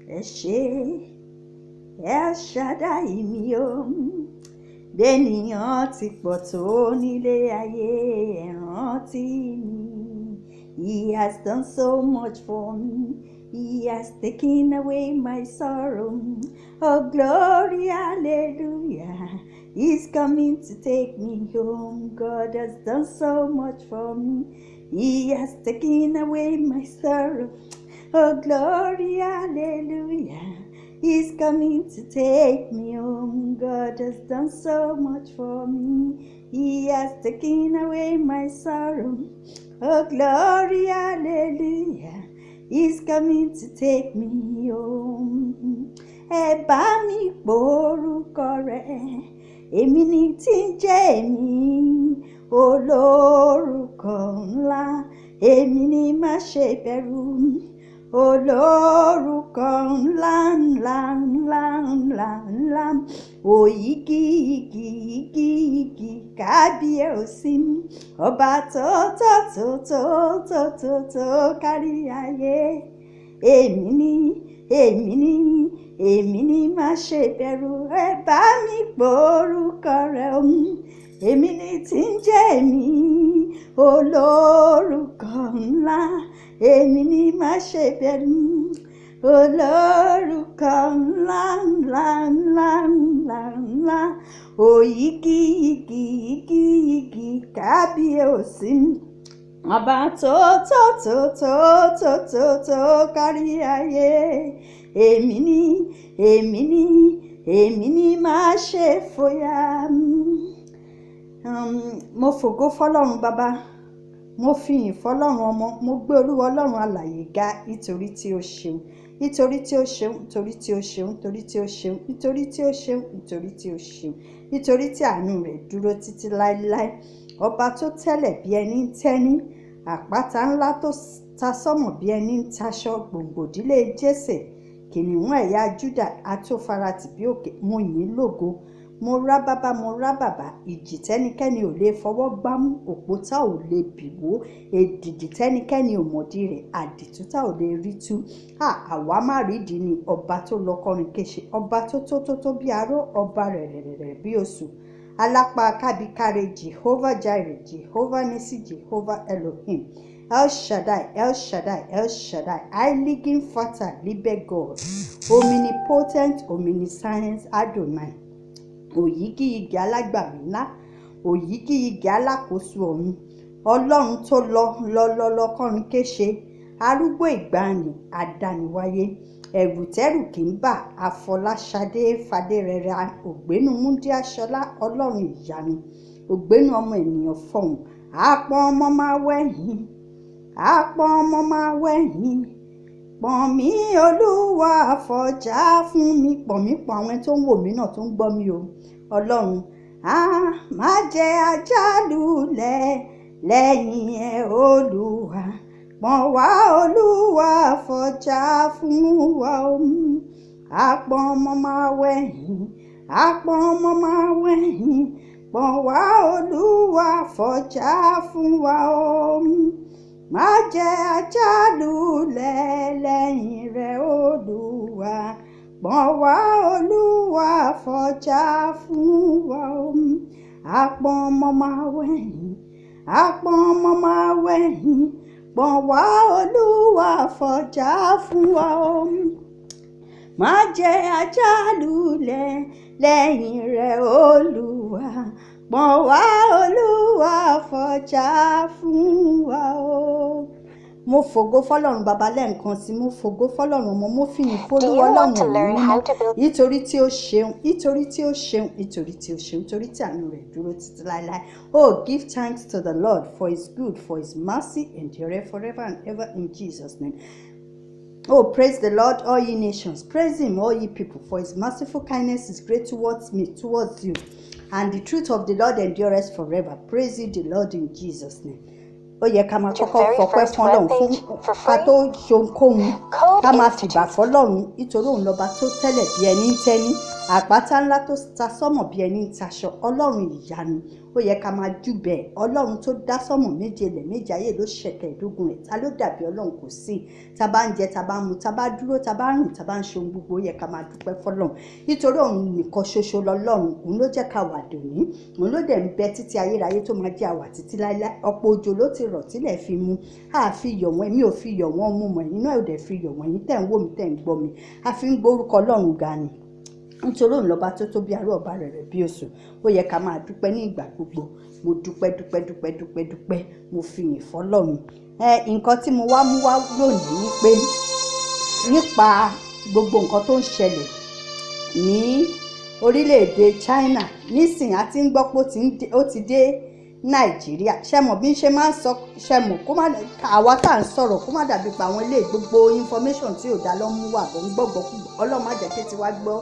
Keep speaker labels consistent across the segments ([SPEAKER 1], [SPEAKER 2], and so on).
[SPEAKER 1] ẹ ṣé El Shaddai mi o, bẹ́nìyàn ti pọ̀ tó nílé ayé ẹ rántí mi. He has done so much for me. He has taken away my sorrow. Oh, glory, hallelujah. He's coming to take me home. God has done so much for me. He has taken away my sorrow. Oh, glory, hallelujah. He's coming to take me home. God has done so much for me. He has taken away my sorrow. Oh, glory, hallelujah. He's coming to take me home. Ẹ bá mi gbórúkọ rẹ̀, èmi ni tí ń jẹ́ èmi, olórúkọ ńlá, èmi ni má ṣe bẹ̀rù, olórúkọ ńlá ńlá ńlá ńlá ńlá, òyìgì igi igi igi kábíyèsí, ọba tó tó tó tó tó tó tó kárí ayé, èmi ni má ṣe bẹ̀rù, ẹ bá mi gbórúkọ rẹ̀, èmi ni tí ń jẹ́ èmi, olórúkọ ńlá, èmi ni má ṣe bẹ̀rù, olórúkọ ńlá ńlá ńlá ńlá ńlá, òyìgì igi igi igi kábíyèsí, ọba tó tó tó tó tó tó tó kárí ayé, èmi ni má ṣe fòyà. Mo fògo fọ́lọ́run bàbá, mo fìyìn fọ́lọ́run ọmọ, mo gbé Olúwa Ọlọ́run alààyè ga nítorí tí ó ṣeun, nítorí tí ó ṣeun, nítorí tí ó ṣeun, nítorí tí ó ṣeun, nítorí tí ó ṣeun, nítorí tí ó ṣeun, nítorí tí àánú rẹ̀ dúró títí láéláé, ọba tó tẹ́lẹ̀ bí ẹni ń tẹ́ní, àpáta ńlá tó ta sọ́mọ̀ bí ẹni ń taṣọ, gbòǹgbò ìdílé Jésè, kìnìún ẹ̀yà Júdà, atófaratì bí òkè, mo yìn ín lógo, mo rá bàbá mo rá bàbá, ìjì tẹ́nikẹ́ni ò lè fọwọ́ gbámú, òpó tá ò lè bìwó, èdìdì tẹ́nikẹ́ni ò mọ̀dí rẹ̀, àdìtú tá ò lè rí tú, àwa má rídìí ni ọba tó lọ kọrin kéṣe, ọba tó tó tó tó bí aró, ọba rẹ̀ bí oṣù, alápá kábíkáre, Jehovah Jireh, Jehovah Nisi, Jehovah Elohim, El Shaddai, El Shaddai, El Shaddai, Eiligen Fata, Libe God, omnipotent, omniscience, Adonai, òyìgì igi alágbàmì ńlá, òyìgì igi alákòóso ọ̀run, ọlọ́run tó lọ kọrin kéṣe, arúgbó ìgbàanì, adániwáyé, ẹ̀rù tẹ́rù kì í bà, àfọláṣadé fadérẹra, ògbénu múndíá ṣọlá, ọlọ́run ìyanu, ògbénu ọmọ ènìyàn fọhùn, àpọ̀n ọmọ máa wẹ̀yìn, àpọ̀n ọmọ máa wẹ̀yìn, pọ̀n mí olúwa fọjá fún mi, pọ̀n mí pọ̀n àwọn tó ń wò mí náà tó ń gbọ́ mi o, ọlọ́run má jẹ́ àjálùlẹ̀ lẹ́yìn ẹ̀ olúwa, pọ̀n wá olúwa fọjá fún wa o, àpọ̀n ọmọ máa wẹ̀yìn, àpọ̀n ọmọ máa wẹ̀yìn, pọ̀n wá olúwa fọjá fún wa o, má jẹ́ àjálùlẹ̀ lẹ́yìn rẹ̀ olúwa, pọ̀n wá olúwa fọjá fún wa o, àpọ̀n ọmọ máa wẹ̀yìn, àpọ̀n ọmọ máa wẹ̀yìn, pọ̀n wá olúwa fọjá fún wa o, má jẹ́ àjálùlẹ̀ lẹ́yìn rẹ̀ olúwa, pọ̀n wá olúwa fọjá fún wa o. Mo fògo fọ́lọ́run bàbá lẹ́ẹ̀kan sí, mo fògo fọ́lọ́run ọmọ, mo fìyìn f'Olúwa Ọlọ́run ẹ̀mí mímọ́, nítorí tí ó ṣeun, nítorí tí ó ṣeun, nítorí tí ó ṣeun, nítorí tí àánú rẹ̀ dúró títí láéláé. Oh, give thanks to the Lord for his good, for his mercy endureth forever and ever, in Jesus' name. Oh, praise the Lord, all ye nations. Praise him, all ye people, for his merciful kindness is great towards me, towards you. And the truth of the Lord endureth forever. Praise ye the Lord in Jesus' name. Ó yẹ ká máa kọ́kọ́ fọpẹ́ fún Ọlọ́run fún ká tó ṣohunkóhun, ká máa fìbà fọ́lọ́run nítorí òun lọ́ba tó tẹ́lẹ̀ bí ẹni ń tẹ́ní, àpáta ńlá tó ta sọ́mọ̀ bí ẹni ń taṣọ, ọlọ́run ìyanu, ó yẹ ká máa júbẹ̀. ọlọ́run tó dá sọ́mọ̀ méje ilẹ̀ méje ayé ló ṣẹ̀kẹ̀ ìdógún rẹ̀, ta ló dàbí ọlọ́run? kò sí. tá bá ń jẹ, tá bá ń mu, tá bá dúró, tá bá rìn, tá bá ń ṣe ohun gbogbo, ó yẹ ká máa dúpẹ́ fọlọ́run, nítorí òun nìkan ṣoṣo lọ́lọ́run. òun ló jẹ́ ká wà dòní, òun ló dẹ̀ ń bẹ títí ayérayé tó máa jẹ́ àwà títí láíláí. ọ̀pọ̀ òjò ló ti rọ̀ tílẹ̀ fi mu, a fi yọ̀ wọ́n, èmi ò fi yọ̀ wọ́n, mú mọ̀ ẹ̀yin náà ò dẹ̀ fi yọ̀ wọ́n, ẹ̀yin tẹ̀ ń wò mí, tẹ̀ ń gbọ́ mi, a fi ń gbórúkọ ọlọ́run ga ni, nítorí òun lọ́ba tó tóbi, arú ọba rẹ̀ bí oṣù. ó yẹ ká máa dúpẹ́ ní ìgbà gbogbo. mo dúpẹ́, mo fi yìn fọlọ́run. nǹkan tí mo wá mú wá lónìí ni pé nípa gbogbo nǹkan tó ń ṣẹlẹ̀ ní orílẹ̀-èdè China nísìnyí, a ti ń gbọ́ pé ó ti dé Nàìjíríà. ṣe mọ̀ bí n ṣe máa ń sọ, ṣe mọ̀ kó má àwa tá à ń sọ̀rọ̀ kó má dàbí pa àwọn ilé gbogbo information tí ò dá lọ́ mú wà bó ń gbọ́gbọ́kúgbọ́. ọlọ́run má jẹ́ kí tiwa gbọ́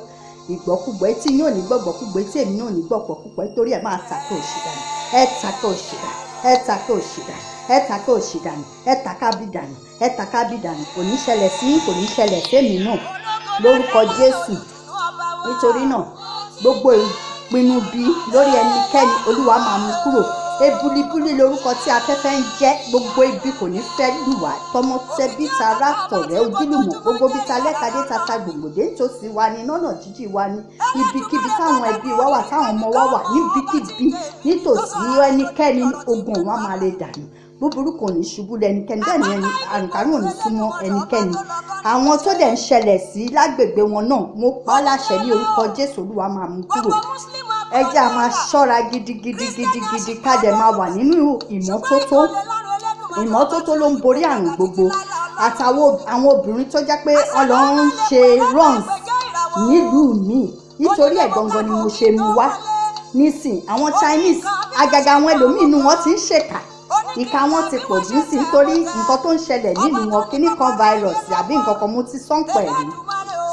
[SPEAKER 1] ìgbọ́kúgbọ́, etí yóò ní gbọ́gbọ́kúgbọ́, etí èmi náà ní gbọ́gbọ́kúgbọ́, nítorí ẹ̀ máa tàkó òṣì dànù, ẹ̀ tàkó òṣì dànù, ẹ̀ tàkó òṣì dànù, ẹ̀ tàkó òṣì dànù, ẹ̀ tàkábì dànù, ẹ̀ tàkábì dànù. kò ní ṣẹlẹ̀ sí yín, kò ní ṣẹlẹ̀ sẹ́mi náà lórúkọ Jésù. nítorí náà gbogbo ìpinnu bí lórí ẹnikẹ́ni Olúwa máa mú kúrò. ebulibuli lórúkọ tí afẹ́fẹ́ ń jẹ́, gbogbo ibi kò ní fẹ́ lù wá, tọmọ tẹbí tará tọ̀rẹ́ ojúlùmọ̀, gbogbo bí ta lẹ́kadé tata gbòǹgbòdé tòsí wa ni, lọ́nà jíjì wa ni, ibikíbi táwọn ẹbí wa wà, táwọn ọmọ wa wà, níbikíbi nítòsí ẹnikẹ́ni, ogun wa máa lè dànù. búburú kò ní ṣubú lẹ́nikẹ́ni, bẹ́ẹ̀ ni àrùnkárùn ò ní súnmọ́ ẹnikẹ́ni. àwọn tó dẹ̀ ń ṣẹlẹ̀ sí lágbègbè wọn náà, mo pa á láṣẹ ní orúkọ Jésù, Olúwa máa mú kúrò. ẹ jẹ́ a máa ṣọ́ra gidigidi ká dẹ̀ máa wà nínú ìmọ́tótó. ìmọ́tótó ló ń borí àrùn gbogbo. àtàwọn àwọn obìnrin tó jẹ́ pé ọlọ́run ń ṣe runs nílùú mi, nítorí ẹ̀ gangan ni mo ṣe mú wá. nísìn àwọn Chinese, àgàgà àwọn ẹlòmíín inú wọn ti ń ṣèkà, ìka wọn ti pọ̀ jù sí, nítorí nǹkan tó ń ṣẹlẹ̀ nílùú wọn, kíní kan virus àbí nǹkan kan mo ti sọ́n pẹ̀lú.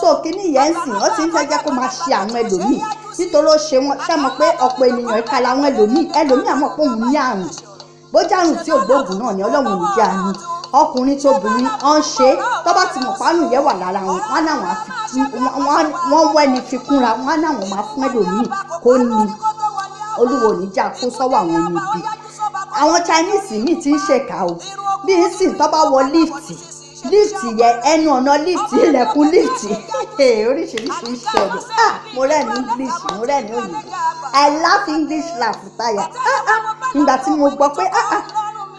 [SPEAKER 1] so kíní yẹn ń sìn, wọ́n ti ń fẹ́ jẹ́ kó máa ṣe àwọn ẹlòmíín, nítorí ó ṣe wọn. ṣé mọ̀ pé ọ̀pọ̀ ènìyàn ìka làwọn ẹlòmíín àmọ́ pé òun ní àrùn, bójá àrùn tí ò gbóògùn náà ni, ọlọ́run ò ní jẹ́ àrùn. ọkùnrin tó obìnrin ọ̀n ṣe tó bá ti mọ̀ pánù yẹn wà lára wọn, wọn náwọn wọ́n wẹ́ni fi kúnra, wọn náwọn máa fún ẹlòmíín kó ní. Olúwo ò ní já kó sọ́wọ́ àwọn ẹni ibi. àwọn Chinese míì ti ń ṣèkà o, bí n sìn tó bá wọ lift yẹn, ẹnu ọ̀nà lift, ilẹ̀kùn lift, oríṣiríṣi ìṣẹ̀lẹ̀. mo rẹ́ni English, mo rẹ́ni òyìnbó, I laugh English laugh táyà. nígbà tí mo gbọ́ pé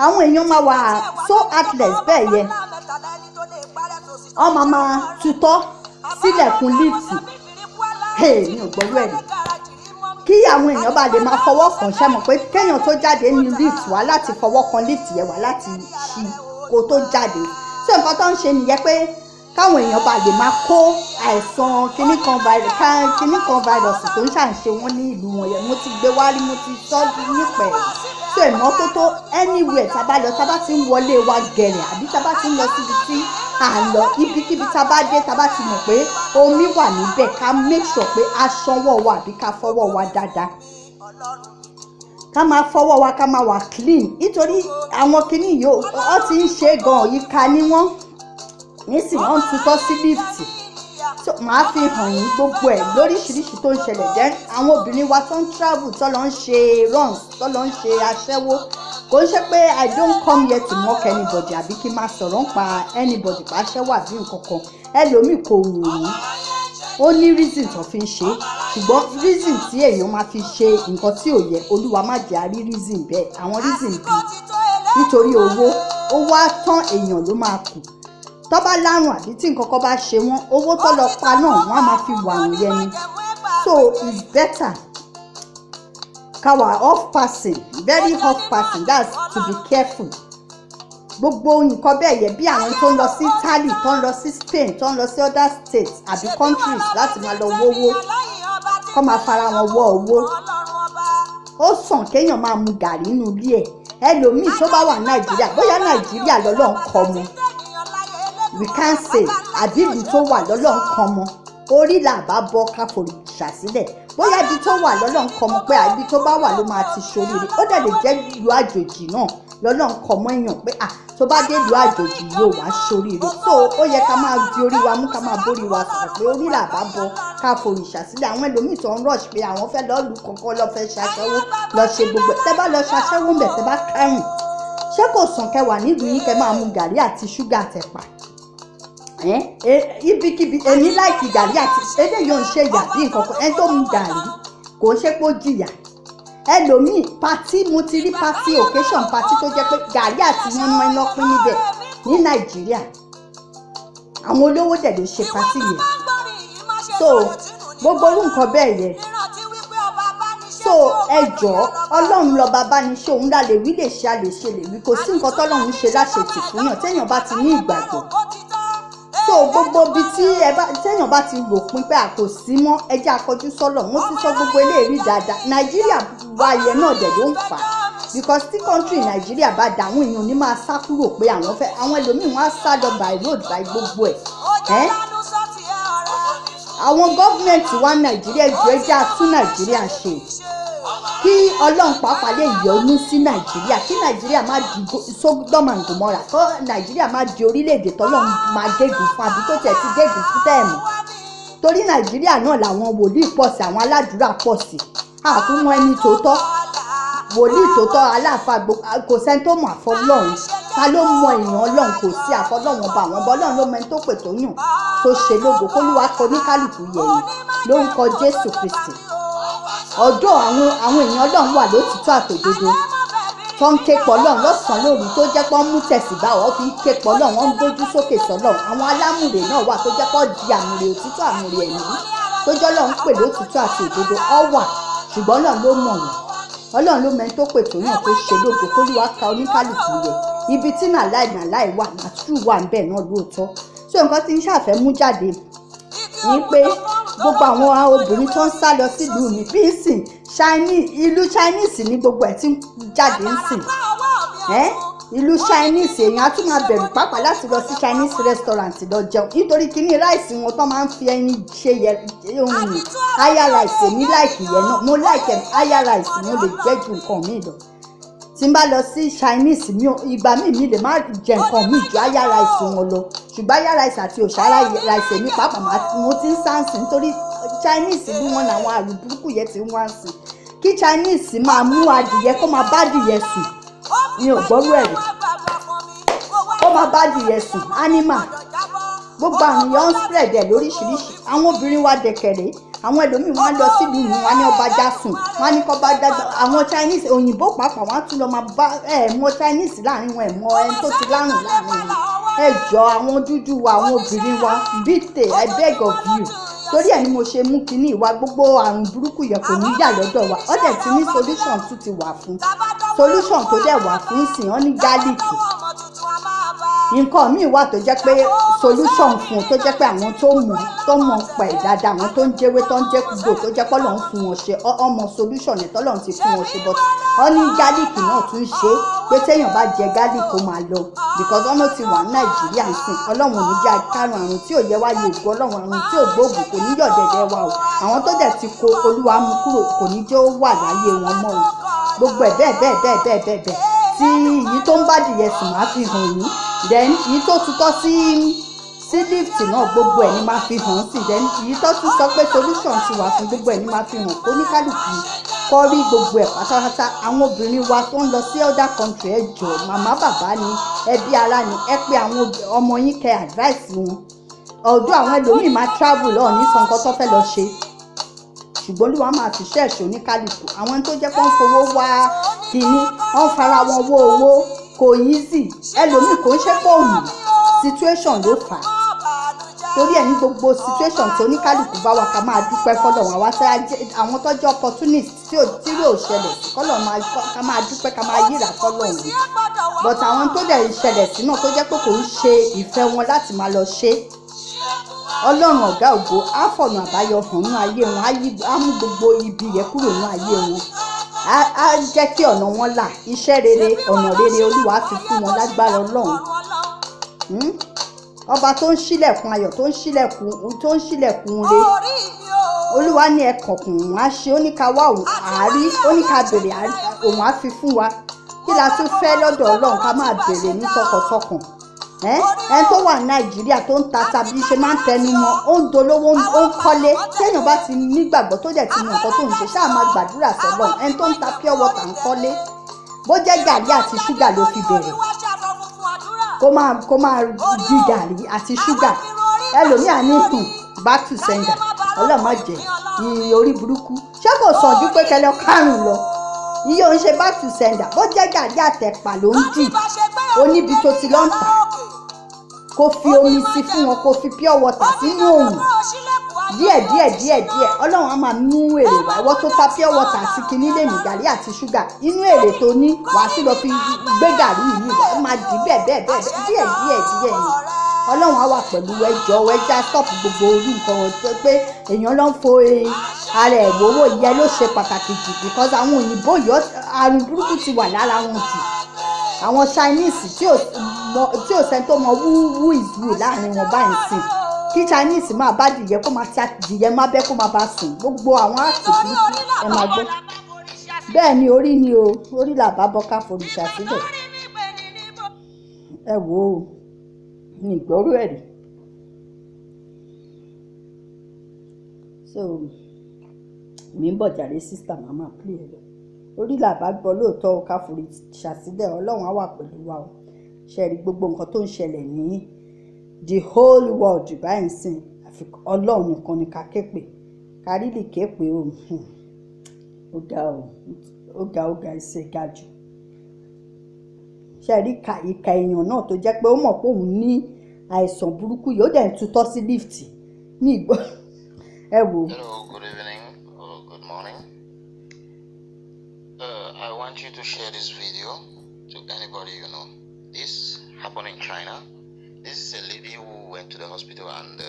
[SPEAKER 1] àwọn èèyàn máa wà so heartless bẹ́ẹ̀ yẹn, wọ́n máa tutọ́ sílẹ̀kùn lift. mi ò gbọ́rú ẹ̀ rí. kí àwọn èèyàn bá lè máa fọwọ́ kàn, ṣe mọ̀ pé kéèyàn tó jáde ní lift wá láti fọwọ́ kan lift yẹn wá láti ṣí kó tó jáde. ṣé nǹkan tó ń ṣe nìyẹn pé káwọn èèyàn bá lè máa kó àìsàn kíní kan virus tó ń ṣàǹṣe wọn ní ìlú wọn yẹn. mo ti gbé wá rí, mo ti sọ́jú nípẹ̀. so ìmọ́tótó anywhere tá bá lọ, tá bá ti ń wọlé wa gẹ̀rẹ̀, àbí tá bá ti ń lọ síbi tí à ń lọ, ibikíbi tá bá dé, tá bá ti mọ̀ pé omi wà níbẹ̀, ká make sure pé a ṣanwọ́ wa àbí ká fọwọ́ wa dáadáa. ká máa fọwọ́ wa, ká máa wà clean, nítorí àwọn kinní yìí ó ti ń ṣe gan-an, ìka ni wọ́n. nísìnyí wọ́n ń tutọ́ sí lift. so màá fi hàn yín gbogbo ẹ̀ lóríṣiríṣi tó ń ṣẹlẹ̀. jẹ́ àwọn obìnrin wa tó ń travel, tó lọ ń ṣe runs, tó lọ ń ṣe aṣẹ́wó. kò ń ṣe pé I don't come here to mock anybody àbí kí n máa sọ̀rọ̀ ń pa anybody pa aṣẹ́wó àbí nǹkan kan. ẹlòmíì kò wù ú, ó ní reason tó fi ń ṣe, ṣùgbọ́n reason tí èèyàn máa fi ṣe nǹkan tí ò yẹ, Olúwa má jẹ́ a rí reason bẹ́ẹ̀. àwọn reason bíi nítorí owó á tán, èèyàn ló máa kù. tó bá lárùn àbí tí nǹkan kan bá ṣe wọ́n, owó tó lọ pa náà wọ́n á máa fi wà wọ́n yẹn ni. so it's better káwa off passing, very off passing, that's to be careful. gbogbo nǹkan bẹ́ẹ̀ yẹ bí àwọn tó ń lọ sí Italy, tó ń lọ sí Spain, tó ń lọ sí other states àbí countries láti máa lọ wówó, kó máa fara wọn wọ owó. ó sàn kéèyàn máa mu gàrí nínú ilé ẹ̀. ẹlòmíì tó bá wà Nàìjíríà, bóyá Nàìjíríà lọ́lọ́ ń kọ́ mọ́, we can't say, àbí ìlú tó wà lọ́lọ́ ń kọ́ mọ́, orí là bá bọ́ ká forìṣà sílẹ̀. bóyá ibi tó wà lọ́lọ́ ń kọ́ mọ́ pé ibi tó bá wà ló máa ti ṣoríire. ó dẹ̀ lè jẹ́ ìlú àjòjì náà lọ́lọ́ ń kọ́ mọ́ èèyàn pé tó bá dé ìlú àjòjì yóò wá sóríire. So ó yẹ ká máa di orí wa mú, ká máa bórí wa sọ̀rọ̀ pé orí là bá bọ ká forìṣà sílẹ̀. àwọn ẹlòmíì tó ń rush pé àwọn fẹ́ lọ́ọ́ lu kọ̀ọ̀kan lọ fẹ́ ṣaṣẹ́wó lọ ṣe gbogbo ẹ̀. tẹ́ bá lọ ṣaṣẹ́wó ńbẹ̀ tẹ́ bá kẹ́rùn, ṣé kò sàn kẹwàá nílùú yín kẹ́ máa mu gàrí àti ṣúgà àtẹ̀pà? Ibikíbi èmi láìkì gàrí àti eléyìí ò ń ṣe ìyà bí nǹkan kan. ẹni tó mu gàrí kò ń ṣe pé ó jìyà. ẹlòmíì pati, mo ti rí pati occasion pati tó jẹ́ pé gàrí àti yánmọ́ iná pín níbẹ̀ ní Nàìjíríà. àwọn olówó dẹ̀ ló ṣe pati yẹn. so gbogbo orú nǹkan bẹ́ẹ̀ yẹn. so ẹ jọ̀ọ́, Ọlọ́run lọ bàbá ní ṣé òun lè wí lè ṣe a lè ṣe lè wí. kò sí nǹkan tọ́lọ́run ṣe láṣetì fún yàn téèyàn bá ti ní ìgbàgbọ́. so gbogbo ibi tí téèyàn bá ti rò pin pé àkò sí mọ́ ẹ jẹ́ akọjú sọ́lọ̀. mo ti sọ gbogbo eléyìí dáadáa. Nàìjíríà wa yẹn náà dẹ̀ ló ń fà á because tí country Nàìjíríà bá dà àwọn èèyàn ní máa sá kúrò pé àwọn fẹ́, àwọn ẹlòmíì wọ́n á sá lọ by road by gbogbo ẹ̀. àwọn gọ́ọ̀mẹ̀ntì wa Nàìjíríà ìjọ ẹjẹ́ àtún Nàìjíríà ṣe kí Ọlọ́run pàápàá lè yọ́nú sí Nàìjíríà, kí Nàìjíríà má di Sódómù àti Gòmórà, kó Nàìjíríà má di orílẹ̀-èdè tọ́lọ́run máa gégùn fún àbí tó tẹ̀ ti gégùn fún tẹ̀mù. torí Nàìjíríà náà làwọn wòlíì pọ̀ sí, àwọn aládùúrà pọ̀ sí. àkúmọ̀ ẹni tòótọ́ wòlíì tòótọ́ aláàfáà kò sẹ́ni tó mọ̀ àfọlọ́run. ta ló mọ èèyàn Ọlọ́run? kò sí àfọlọ́run ọba àwọn ọba. Ọlọ́run ló mọ ẹni tó pè tó yàn tó ṣe lógo. kólúwa kọ ní kálukú yẹ̀yìn lórúkọ Jésù Kristi. ọ̀dọ̀ àwọn èèyàn Ọlọ́run wà lótìtọ́ àtòdodo tó ń ké pọ̀ Ọlọ́run lọ́sàn-án lóru, tó jẹ́ pé wọ́n mú tẹ̀síbá wọ́n fi ń ké pọ̀ Ọlọ́run, wọ́n ń gbójú sókè sọ́lọ́run. àwọn alámùrè náà wà tó jẹ́ pé di àmùrè òtítọ́ àmùrè ẹ̀mí tó jẹ́ Ọlọ́run pè lótìtọ́ àti òdodo wà, ṣùgbọ́n Ọlọ́run ló mọ̀ wọ́n. Ọlọ́run ló mẹ́ni tó pè tó yàn tó ṣe lógo. kólúwa ka oníkálùkù yẹ ibi tí nàláì wà nàtúrù wà ń bẹ̀ náà lóòótọ́. so nǹkan tí ń ṣàfẹ́ mú jáde ni pé gbogbo àwọn obìnrin tó ń sá lọ sílùú mi bí ń sìn ìlú Chinese ní gbogbo ẹ̀ tí ń jáde ń sìn. ìlú Chinese èèyàn á tún máa bẹ̀rù pàápàá láti lọ sí Chinese restaurant lọ jẹun nítorí kíní ráìsì wọn tó máa ń fi ẹyin ṣe ohun ní higher rice. èmi láìkì yẹn náà, mo láìkì higher rice, mo lè jẹ́ ju nǹkan míì lọ. tí n bá lọ sí Chinese ìgbà míì lè má jẹ nǹkan míì ju higher rice wọn lọ, ṣùgbọ́n higher rice àti òṣàrà rice èmi pàápàá mo ti ń sáǹsì nítorí Chinese bí wọn làwọn àrùn burúkú yẹn ti ń wá sí. kí Chinese máa mú adìyẹ kó máa bá adìyẹ sùn, mi ò gbọ́rú ẹ̀rí. ó máa bá adìyẹ sùn animal. gbogbo àwọn èèyàn ń spread ẹ̀ lóríṣiríṣi. àwọn obìnrin wa dẹ̀kẹ̀rẹ̀, àwọn ẹlòmíì wọn á lọ sílùú mi, wọn á ní ọba já sùn, wọn á ní kọ́ bá dágbà. àwọn Chinese òyìnbó pàápàá wọn á tún lọ máa bá mọ Chinese láàrin wọn, mọ ẹni tó ti lárùn láàrin wọn. ẹ jọ àwọn dúdú wa, àwọn obìnrin wa bíte I beg of you. torí ẹ̀ ni mo ṣe mú kinní ìwà gbogbo àrùn burúkú yẹn kò ní yà lọ́dọ̀ wa. ó dẹ̀ ti ní solution tún ti wà fún. solution tó dẹ̀ wà fún sìn wọ́n ní gálíìkì. nǹkan míì wà tó jẹ́ pé solution fún tó jẹ́ pé àwọn tó mọ̀ pẹ̀ dáadáa, àwọn tó ń jẹ́wé tó ń jẹ́ gbò tó jẹ́ pọ́lọ́ ń fún wọn ṣe ọmọ solution ẹ̀ tọ́lọ́ ti fún wọn ṣe. but wọ́n ní gálíìkì náà tún ṣe pé téèyàn bá jẹ gálíìkì ó máa lọ because ọ̀nà ti wà ní Nàìjíríà ń sìn. Ọlọ́run ò ní jẹ́ àkárùn àrùn tí ò yẹ wá yóò gbọ́, Ọlọ́run àrùn tí ò gbóògùn kò ní yọ̀dẹ̀dẹ̀ wa o. àwọn tó dẹ̀ ti kó Olúwa mú kúrò kò ní jẹ́ ó wà láyé wọn mọ́ o. gbogbo ẹ̀ bẹ́ẹ̀ tí èyí tó ń bá dìyẹ sùn máa fi hàn yín, then èyí tó tutọ́ sí lift náà gbogbo ẹ̀ ni máa fi hàn sí, then èyí tó tún sọ pé solution ti wà fún gbogbo ẹ̀ ni máa fi hàn kó ní kálukú kọ́ rí gbogbo ẹ̀ pátápátá. àwọn obìnrin wa tó ń lọ sí other country ẹ jọ̀ọ́, màmá bàbá ni ẹbí ara ni ẹ pé àwọn ọmọ yín kẹ́ advice wọn. ọ̀dọ̀ àwọn ẹlòmíì máa travel lọ ní sọ nǹkan tó fẹ́ lọ ṣe, ṣùgbọ́n Olúwa máa fi ṣẹ́ẹ̀ṣì oníkálukú. àwọn tó jẹ́ pé wọ́n fowó wá kínní wọ́n fara wọn wó owó kò easy. ẹlòmíì kò ń ṣe pé òun situation ló fà á. torí ẹ̀ ní gbogbo situation tí oníkálukú bá wà ká máa dúpẹ́ fọ́lọ́run. àwọn tó jẹ́ opportunist tí yóò ṣẹlẹ̀ sí kọ́lọ̀ ká máa dúpẹ́ ká máa yíra fọ́lọ́run. but àwọn tó dẹ̀ ṣẹlẹ̀ sí náà tó jẹ́ pé kò ń ṣe ìfẹ́ wọn láti máa lọ ṣe, Ọlọ́run ọ̀gá ògo á fọ̀nà àbáyọ hàn ní ayé wọn, á mú gbogbo ibi yẹn kúrò ní ayé wọn, á jẹ́ kí ọ̀nà wọn là. iṣẹ́ rere ọ̀nà rere Olúwa fi fún wọn lágbára Ọlọ́run. ọba tó ń ṣílẹ̀kùn ayọ̀ tó ń ṣílẹ̀kùn re, Olúwa ní ẹ̀kọ̀kùn òun á ṣe, ó ní ká wá òun àárí, ó ní ká bèrè òun á fi fún wa. kí la tún fẹ́ lọ́dọ̀ Ọlọ́run ká máa béèrè ní tọkàntọkàn ẹni tó wà ní Nàìjíríà tó ń ta tàbí ṣe máa ń tẹnu mọ́ ó ń dolówó ó ń kọ́lé téèyàn bá ti nígbàgbọ́ tó dẹ̀ ti mọ nǹkan tó ń ṣe ṣáà máa gbàdúrà sọ́lọ́run ẹni tó ń ta pure water ń kọ́lé bó jẹ́ gàrí àti ṣúgà ló fi bẹ̀rẹ̀ kó máa di gàrí àti ṣúgà ẹlòmíà ní back to sender ọlọ́mọ jẹ́ orí burúkú ṣé kò sàn ju pé kẹlẹ́ kárùn lọ iye òun ṣe back to sender bó jẹ́ gàrí àtẹ̀pà ló ń dì ó níbi tó ti lọ́ ń tà kó fi omi sí fún wọn kó fi pure water sínú òun díẹ̀ Ọlọ́run á máa mú èrè wá ìwọ tó ta pure water sí kinní lè ní gàrí àti ṣúgà inú èrè tó ní wàá sí lọ fi gbé gàrí yìí wá máa dì bẹ́ẹ̀ díẹ̀ ni Ọlọ́run á wà pẹ̀lú ẹjọ́ ẹja stop gbogbo orí nǹkan wọn tó pé èèyàn ló ń fo ara ẹ̀ wọ́wọ́ ìyẹn ló ṣe pàtàkì jù because àwọn òyìnbó yìí àrùn burúkú ti wà lára wọn jù àwọn Chinese tí ò sẹ́ni tó mọ who is who láàrin wọn báyìí sìn kí Chinese máa bá dìyẹ kó máa ti dìyẹ má bẹ́ kó máa bá sùn gbogbo àwọn àti burúkú ẹ máa gbọ́ bẹ́ẹ̀ ni orí ni o orí làbá bọ́ ká forìṣà sílẹ̀ ẹ wò ó ní ìgbọ́rú ẹ̀rí so mi ń bọ̀ jàre sísítà màmá pílẹ̀ ẹ̀ lọ orí làbá gbọ́ lóòótọ́ ká forìṣà sílẹ̀ Ọlọ́run á wà pẹ̀lú wa o ṣe rí gbogbo nǹkan tó ń ṣẹlẹ̀ ní the whole world báyìí sìn àfi Ọlọ́run nìkan ni ká képe ká rí lè képe o ó ga ẹsẹ̀ ga jù ṣe rí ìka èèyàn náà tó jẹ́ pé ó mọ̀ pé òun ní àìsàn burúkú yìí ó dẹ̀ ń tutọ́ sí lift ní ìgbọ́ ẹ wò.
[SPEAKER 2] Hello, good evening or good morning. I want you to share this video to anybody you know. This happened in China. This is a lady who went to the hospital and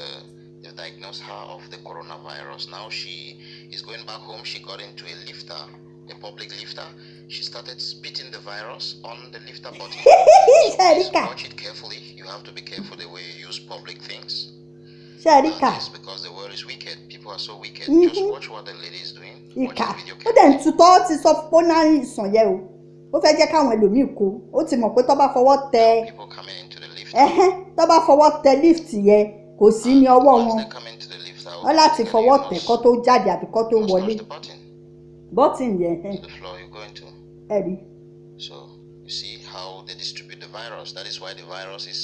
[SPEAKER 2] they diagnosed her of the coronavirus. Now she is going back home. She got into a lifter, a public lifter. She started spitting the virus on the lifter button. Please watch it carefully. You have to be careful the way you use public things. Yes, because the world is wicked. People are so wicked. Just watch what the lady is doing. Watch the video carefully.
[SPEAKER 1] Ó fẹ́ jẹ́ káwọn ẹlòmíì kó ó ti mọ̀ pé tó bá fọwọ́ tẹ tó bá fọwọ́ tẹ lift yẹn kò sí ní ọwọ́ wọn wọ́n láti fọwọ́ tẹ kó tó jáde àbí kó tó wọlé button yẹn ẹ rí.
[SPEAKER 2] So you see how they distribute the virus. That is why the virus is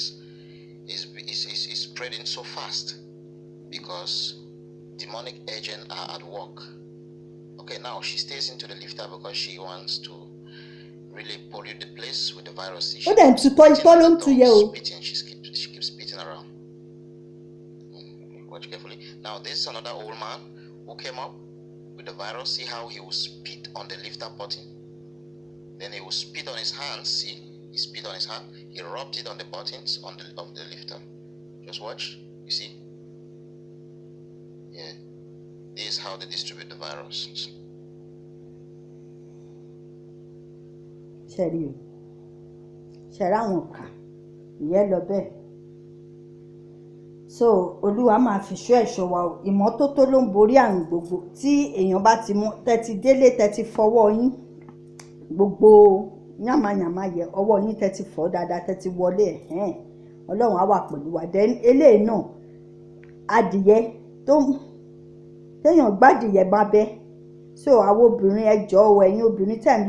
[SPEAKER 2] spreading so fast because demonic agents are at work. Okay, now she stays into the lifter because she wants to really pollute the place with the virus. She keeps spitting around. Watch carefully. Now there's another old man who came up with the virus. See how he will spit on the lifter button. Then he will spit on his hands. See, he spit on his hand. He rubbed it on the buttons of the lifter. Just watch. You see? Yeah. This is how they distribute the virus.
[SPEAKER 1] Ṣẹ̀rí o ṣẹ̀rí àwọn ọ̀kà ìyẹn lọ bẹ́ẹ̀ so Olúwa máa fi ṣọ́ ẹ̀ṣọ́ wa o ìmọ́tótó ló ń borí àrùn gbogbo tí èèyàn bá ti mọ́ tẹ́tí délé tẹ́tí fọwọ́ yín gbogbo yàmàyàmà yẹ ọwọ́ yín tẹ́tí fọ́ dáadáa tẹ́tí wọlé Ọlọ́run á wà pẹ̀lú wa then eléyìí náà adìyẹ tó téèyàn gbádìyẹ bá bẹ́ so àwọn obìnrin ẹ jọ̀ọ́ ẹ̀yin obìnrin tẹ́ ń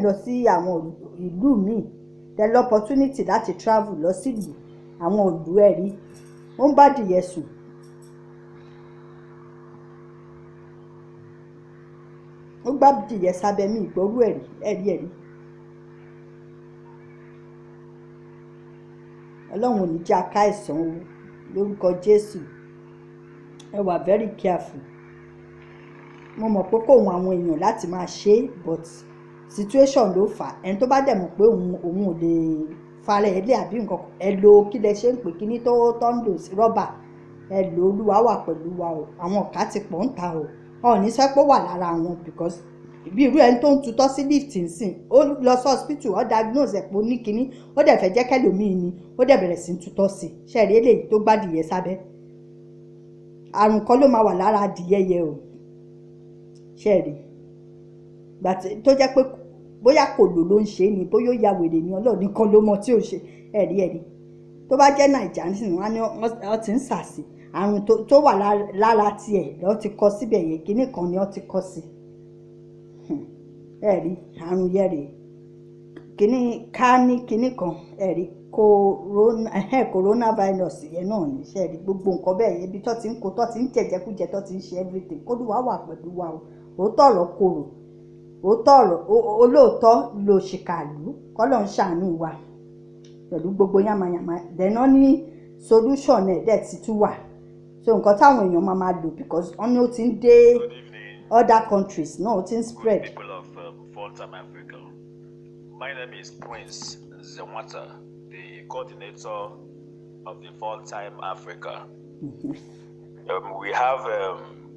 [SPEAKER 1] lọ sí àwọn ìlú míì tẹ́ lọ opportunity láti travel lọ sí ìlú àwọn ìlú ẹ̀rí ó ń bá dìyẹ sùn ó gbá dìyẹ sábẹ́ mi ìgbórú ẹ̀rí Ọlọ́run ò ní jẹ́ aká ẹ̀sán o lórúkọ Jésù ẹ wà very careful. Mo mọ̀ pé kò wọ́n àwọn èèyàn láti máa ṣe but situation ló fà ẹni tó bá dẹ̀ mọ̀ pé òun ò lè fara ẹ̀ lé àbí nǹkan ẹ lo kí lẹ ṣe ń pè kíní tó ń lò sí rọ́bà ẹ lo Olúwa wà pẹ̀lú wa o àwọn ọ̀ká ti pọ̀ ń ta o ọ̀ ní sẹ́ pé wà lára wọn because bí irú ẹni tó ń tutọ́ sí lift nsìn ó lọ sí hospital ó diagnose ẹ̀ pé ó ní kíní ó dẹ̀ fẹ́ jẹ́ kẹ́lòmíì ni ó dẹ̀ bẹ̀rẹ̀ sí tutọ́ sí ṣẹ́ẹ̀rí eléyìí tó gbádìyẹ sábẹ́ àrùn kan ló máa wà lára adìyẹ yẹ o ṣẹ́ẹ̀rí tó jẹ́ pé bóyá kò ló ń ṣe ni bóyá ó ya wèrè ni Ọlọ́run nìkan ló mọ tí ò ṣe ẹ̀rí tó bá jẹ́ Nàìjíríà nísìnyí wọ́n á ní wọ́n ti ń sàsì àrùn tó wà lára tiẹ̀ lọ́ ti kọ síbẹ̀ yẹn kíní kan ni wọ́n ti kọ sí ẹ̀rí àrùn yẹn rèé kíní ká ní kíní kan ẹ̀rí coronavirus yẹn náà ní ṣẹ́ẹ̀rí gbogbo nǹkan bẹ́ẹ̀ yẹn ibi tó ti ń kó tó ti ń jẹjẹkújẹ tó ti ń ṣe everything kódùwà wà pẹ̀lú wa o òótọ́ ọ̀rọ̀ korò òótọ́ ọ̀rọ̀ olóòótọ́ ló ṣìkàlù kọ́lọ̀ ń ṣàánú wa pẹ̀lú gbogbo yamayama dẹ̀nà ní solution ẹ̀ dẹ̀ ti tún wà so nǹkan táwọn èèyàn máa lò because wọ́n ní ó ti ń dé other countries náà ó ti ń spread.
[SPEAKER 3] People of Full-Time Africa, my name is Prince Zewata, the coordinator of the Full-Time Africa. We have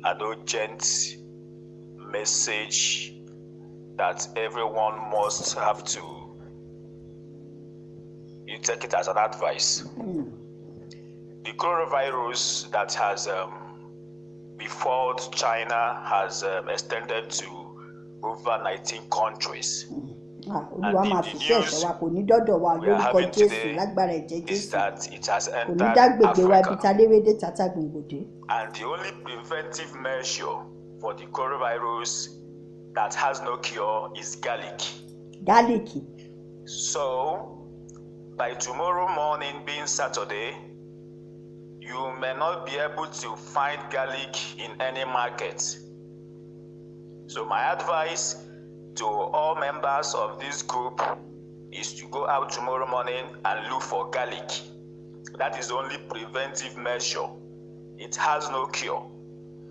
[SPEAKER 3] an urgent message that everyone must have to, you take it as an advice. The coronavirus that has befallen China has extended to over 19 countries.
[SPEAKER 1] Olúwa máa fi ṣe ẹ̀ṣọ́ wa kò ní dọ́dọ̀ wa lórúkọ Jésù lágbára ẹ̀jẹ̀ Jésù kò ní dágbègbè wa ibi ta léwédé tata gbòǹgbòdé.
[SPEAKER 3] And the only preventive measure for the coronavirus that has no cure is garlic.
[SPEAKER 1] Garlic.
[SPEAKER 3] So by tomorrow morning being Saturday, you may not be able to find garlic in any market. So my advice to all members of this group is to go out tomorrow morning and look for garlic. That is the only preventive measure. It has no cure.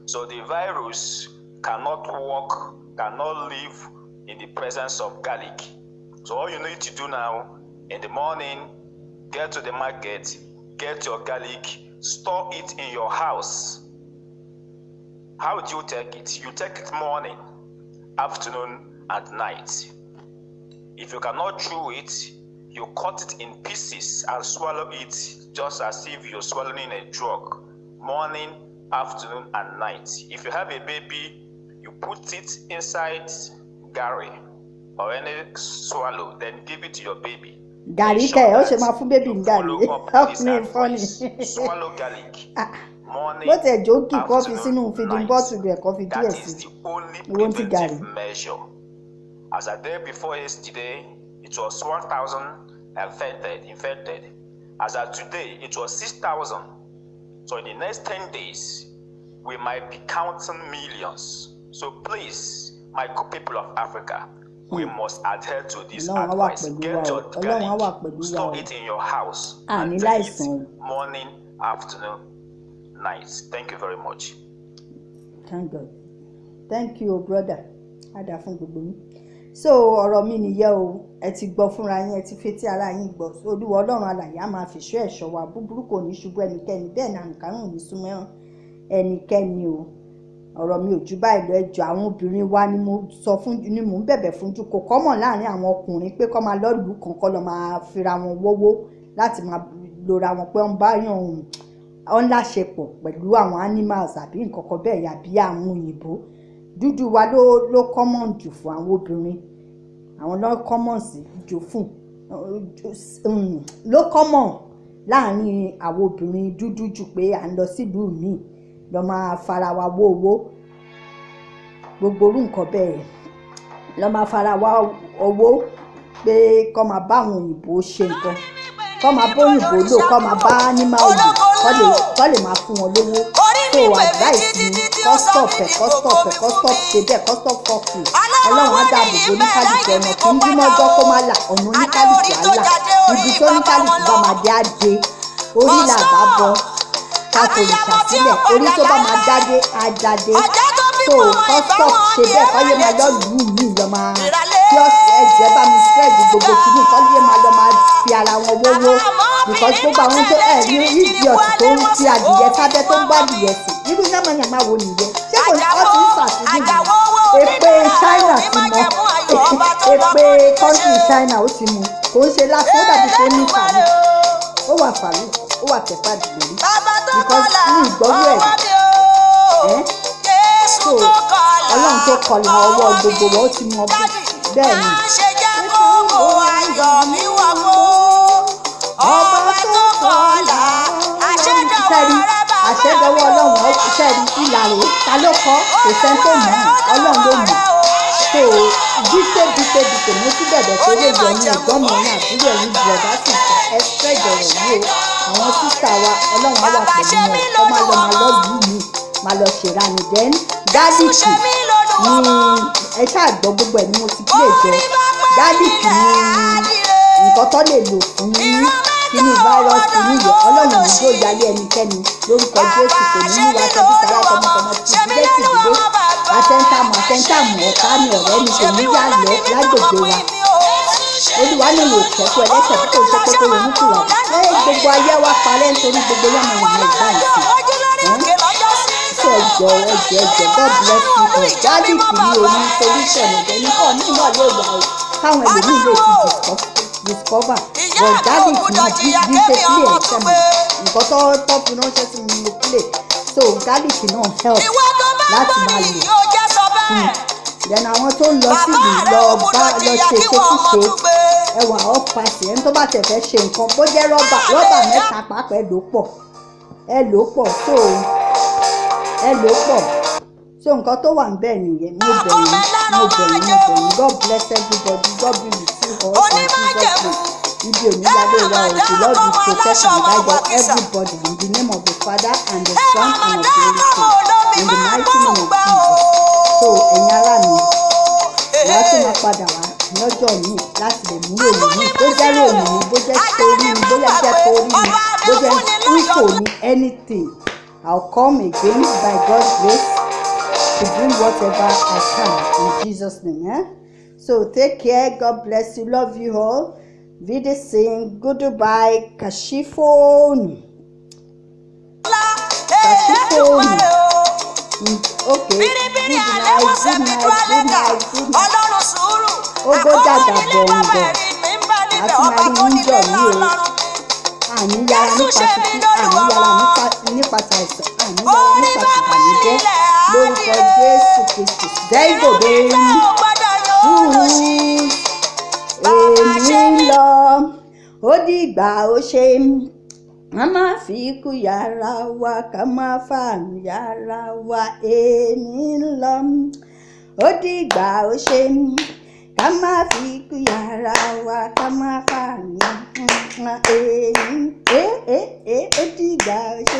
[SPEAKER 3] So the virus cannot walk, cannot live in the presence of garlic. So all you need to do now, in the morning, get to the market, get your garlic, store it in your house. How do you take it? You take it morning, afternoon, and night. If you cannot chew it, you cut it in pieces and swallow it just as if you're swallowing a drug, morning, afternoon, and night. If you have a baby, you put it inside gari or any swallow, then give it to your baby.
[SPEAKER 1] Gari kẹ ó ṣe máa fún bébì ń gàrí help me funny.
[SPEAKER 3] Swallow garlic. Morning,
[SPEAKER 1] bó tẹ̀ jókì kọ́ fi sínú feeding bottle rẹ̀ kọ́ fi díẹ̀
[SPEAKER 3] that
[SPEAKER 1] sí
[SPEAKER 3] is the only
[SPEAKER 1] owó ti gàrí.
[SPEAKER 3] preventive measure. As a day before yesterday, it was 1,000 infected. As of today, it was 6,000. So in the next 10 days, we might be counting millions. So please, my good people of Africa, we must adhere to this advice. Get your garlic, store it in your house, and take it morning, afternoon, night. Thank you very much.
[SPEAKER 1] Thank God. Thank you, brother. Ada fún gbogbo yín. So ọ̀rọ̀ mi nìyẹn o, ẹ ti gbọ́ fúnra yín, ẹ ti fetí ara yín gbọ́. Olúwa Ọlọ́run alààyè á máa fìṣọ́ ẹ̀ṣọ́ wa, búburú kò ní ṣubú ẹnikẹ́ni, bẹ́ẹ̀ ni àrùnkárùn ò ní súnmọ́ ẹnikẹ́ni o. Ọ̀rọ̀ mi ò jù báyìí lọ, ẹjọ́ àwọn obìnrin wa ni mo sọ fún ni mò ń bẹ̀bẹ̀ fún jù kò kọ́mọ̀ láàrin àwọn ọkùnrin pé kọ́ máa lọ́ọ̀lù kankan lọ máa fira wọn wọ́wọ́ láti máa lora wọn pé wọ́n bá yàn ọ́n láṣepọ̀ pẹ̀lú àwọn animals àbí nǹkan kan bẹ́ẹ̀ yàbí àwọn òyìnbó. Dúdú wa ló common jù fún àwọn obìnrin, àwọn ló common sí jù fún ló common láàrin àwọn obìnrin dúdú jù pé à ń lọ sílùú míì lọ máa fara wa wó owó gbogbo orú nǹkan bẹ́ẹ̀ lọ máa fara wa owó pé kọ́ máa bá àwọn òyìnbó ṣe nǹkan kọ́ máa bá òyìnbó lò kọ́ máa bá animal lò kọ́ lè máa fún wọn lówó. So advice mi kọ́ stop ṣe bẹ́ẹ̀ kọ́ stop fọ́ọ̀kì Ọlọ́run á dáàbò bo oníkálùkù ọ̀nà kí ń dímọ́jọ́ kó má là ọ̀nà oníkálùkù á là ibi tó oníkálùkù bá máa dé á dé orí là bá bọ́ ká fòrìṣà sílẹ̀ orí tó bá máa jáde á jáde. So kọ́ stop ṣe bẹ́ẹ̀ kọ́ yé máa lọ lù mí lọ máa kí ẹ̀jẹ̀ bá mi spread gbogbo kìíní kọ́ yé máa lọ máa fi ara wọn wówó because gbogbo àwọn tó ní idiot tó ń fi adìyẹ sábẹ́ tó ń gbá adìyẹ sí irú yàmàyàmà wo nìyẹn ṣé kò ní wọ́n ti ń ṣàtúnyẹ̀ èpè China ti mọ èpè country China ó ti mú kò ń ṣe lásán ó dàbí tó ní fàlù ó wà fàlù ó wà tẹ̀fà dìgbòrí because ní ìgbọ́rú ẹ̀ so Ọlọ́run tó kọlà ọwọ́ gbogbo wọn ó ti mọ bẹ́ẹ̀ ni.
[SPEAKER 4] ayọ̀ mi wọ̀ gbó. Ọba tó kọlà àṣẹdọwọ́ rẹ bàbá mi.
[SPEAKER 1] àṣẹdọwọ́ ọlọ́run iṣẹ́ ìlàró ta ló kọ́ kò sẹ́ni tó mọ̀ ọlọ́run ló mọ̀. so bíṣe mo ti bẹ̀bẹ̀ tó lè yẹ ní ìgbọ́n mi ní àbúrò ẹ̀yìn bùrọ̀dá sísá ẹ̀ṣẹ̀ ìjọ̀rọ̀ yìí o àwọn sísá wa ọlọ́run á wà pẹ̀lú wọn ọ máa lọ lù mí máa lọ ṣèrànì then gálíìkì ní ẹ ṣáà gbọ́ gbogbo ẹ̀ ni mo ti play jẹ gálíìkì ní nǹkan tó lè lò fún kíní fáírọ́ọ̀sì níyọ ọlọ́run ní yóò yálé ẹnikẹ́ni lórúkọ jésù kò ní mú wa tẹbí tara tọmọtọmọ ti ìdílé tìdílé àtẹntàmù ọ̀tá ni ọ̀rẹ́ ni kò ní yá lọ lágbègbè wa olúwa ní mo kẹ́kọ̀ọ́ ẹlẹ́sẹ̀ tí kò ṣe kókó ronú kùwà gbogbo ayé wa parẹ́ nítorí gbogbo yàmọ̀ ìmọ̀ ìgbà ìsìn ṣe ẹjọ god bless you all gálíìkì ní oní solution ọ̀dẹ́ ní ọ̀ ní ìmọ̀ lè wà o káwọn ẹlòmíì lè ti discover but gálíìkì náà bí ṣe play ẹ̀ṣẹ̀ mọ̀ nǹkan tó fi ránṣẹ́ sí mi mo play so gálíìkì náà help láti máa lò then àwọn tó ń lọ síbi lọ ṣe ṣekúṣe ẹwà ọ́pàṣẹ ẹni tó bá tẹ̀ fẹ́ ṣe nǹkan bó jẹ́ rọ́bà mẹ́ta pàápàá ẹ lò pọ̀ so nǹkan tó wà ń bẹ̀ nìyẹn mo bẹ̀yìn God bless everybody God be with you all in Jesus name ibi oníyàlé wa o the Lord will protect and guide everybody in the name of the Father and the Son and of the Holy Spirit in the mighty name of Jesus so ẹ̀yin ará mi wàá tún máa padà wá lọ́jọ́ mi láti lè mú ròyìn mi bó jẹ́ ròyìn mi bó jẹ́ torí mi bó jẹ́ torí mi bó jẹ́ info mi anything I'll come again by God's grace to bring whatever I can in Jesus' name. So take care. God bless you. Love you all. Vida saying goodbye. Kashifon. Okay. Good night. Ogo dàgbà bọ̀ǹgọ̀. Àti máa ń jọ mí o. Àníyára nípa àìsàn. Àníyára nípa ìbànújẹ́. Lórúkọ Jésù Kristi. Dẹ́gbòde èmi ń lọ. Ó dìgbà ó ṣe ká má fi ikú yára wa ká má fàánú yára wa èmi ń lọ. Ó dìgbà ó ṣe ká má fi ikú yára wa ká má fàánú èmi ó dìgbà ó ṣe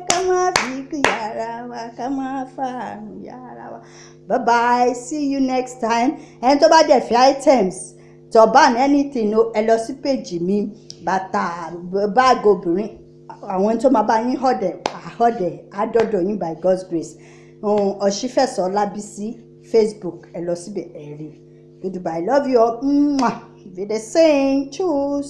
[SPEAKER 1] ká má fi ikú yára wa ká má fàánú yára wa. Bye bye, see you next time. Ẹni tó bá dẹ̀ fi items turban anything o ẹ lọ sí page mi bàtà báàgì obìnrin àwọn tó máa bá yín họ̀dẹ̀ àdọ́dọ̀ yín by God's grace Ọ̀ṣífẹ̀sọ Lábísí Facebook ẹ lọ síbẹ̀ ẹ rí goodbye love you all be the same choose.